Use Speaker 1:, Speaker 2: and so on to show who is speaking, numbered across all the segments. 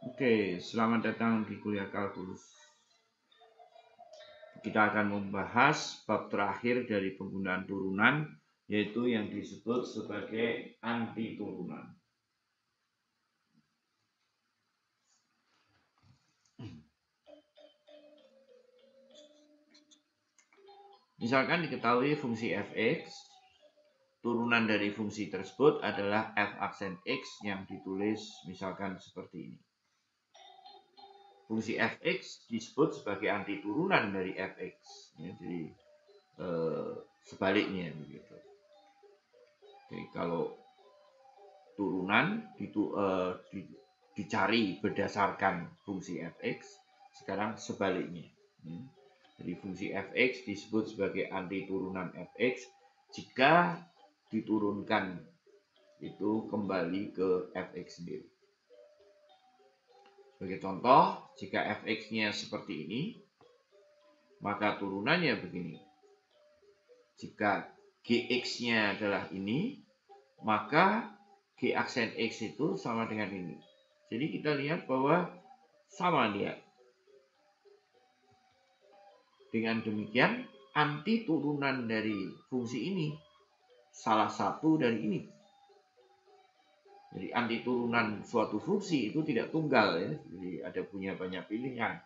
Speaker 1: Oke, selamat datang di kuliah kalkulus. Kita akan membahas bab terakhir dari penggunaan turunan, yaitu yang disebut sebagai antiturunan. Misalkan diketahui fungsi f(x), turunan dari fungsi tersebut adalah f aksen x yang ditulis misalkan seperti ini. Fungsi f(x) disebut sebagai antiturunan dari f(x), ya, jadi sebaliknya begitu. Oke, kalau turunan dicari berdasarkan fungsi f(x), sekarang sebaliknya. Jadi fungsi f(x) disebut sebagai antiturunan f(x) jika diturunkan itu kembali ke f(x) sendiri. Sebagai contoh, jika f(x)-nya seperti ini, maka turunannya begini. Jika gx-nya adalah ini, maka g aksen x itu sama dengan ini. Jadi kita lihat bahwa sama dia. Dengan demikian, antiturunan dari fungsi ini salah satu dari ini. Jadi antiturunan suatu fungsi itu tidak tunggal, ya. Jadi ada punya banyak pilihan.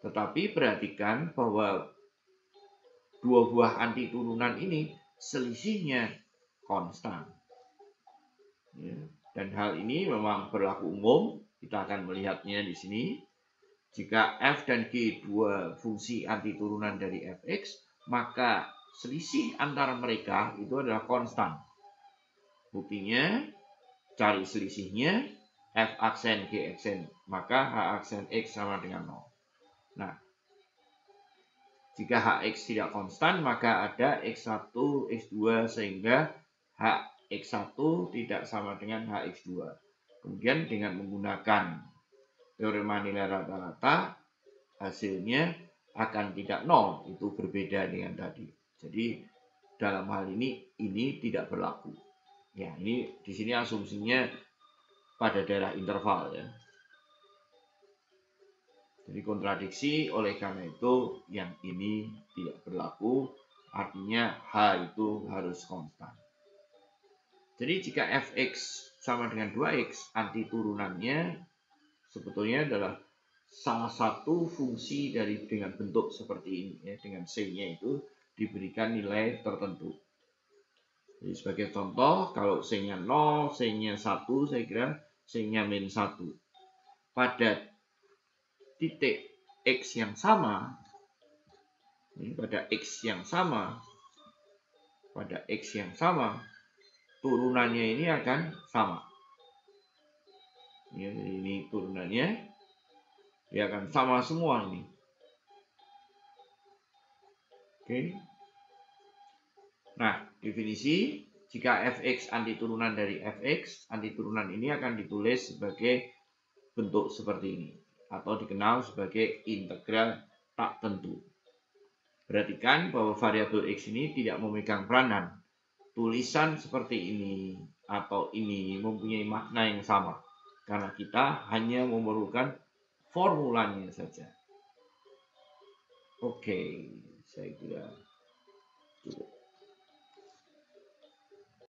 Speaker 1: Tetapi perhatikan bahwa dua buah antiturunan ini selisihnya konstan. Ya. Dan hal ini memang berlaku umum. Kita akan melihatnya di sini. Jika f dan g dua fungsi antiturunan dari f(x), maka selisih antara mereka itu adalah konstan. Buktinya, cari selisihnya f aksen g aksen, maka h aksen x sama dengan 0. Nah, jika hx tidak konstan, maka ada x1, x2, sehingga hx1 tidak sama dengan hx2. Kemudian dengan menggunakan teorema nilai rata-rata, hasilnya akan tidak 0. Itu berbeda dengan tadi. Jadi dalam hal ini tidak berlaku. Ya, ini di sini asumsinya pada daerah interval, ya. Jadi kontradiksi, oleh karena itu yang ini tidak berlaku, artinya h itu harus konstan. Jadi jika f(x) sama dengan 2x, antiturunannya sebetulnya adalah salah satu fungsi dengan bentuk seperti ini, ya, dengan c-nya itu diberikan nilai tertentu. Jadi sebagai contoh, kalau c-nya 0, c-nya 1, saya kira c-nya min 1. Pada titik x yang sama, pada x yang sama, turunannya ini akan sama. Ya, ini turunannya dia akan sama semua ini. Oke. Nah, definisi jika f(x) antiturunan dari f(x), antiturunan ini akan ditulis sebagai bentuk seperti ini atau dikenal sebagai integral tak tentu. Perhatikan bahwa variabel x ini tidak memegang peranan. Tulisan seperti ini atau ini mempunyai makna yang sama karena kita hanya memerlukan formulanya saja. Oke, saya kira cukup.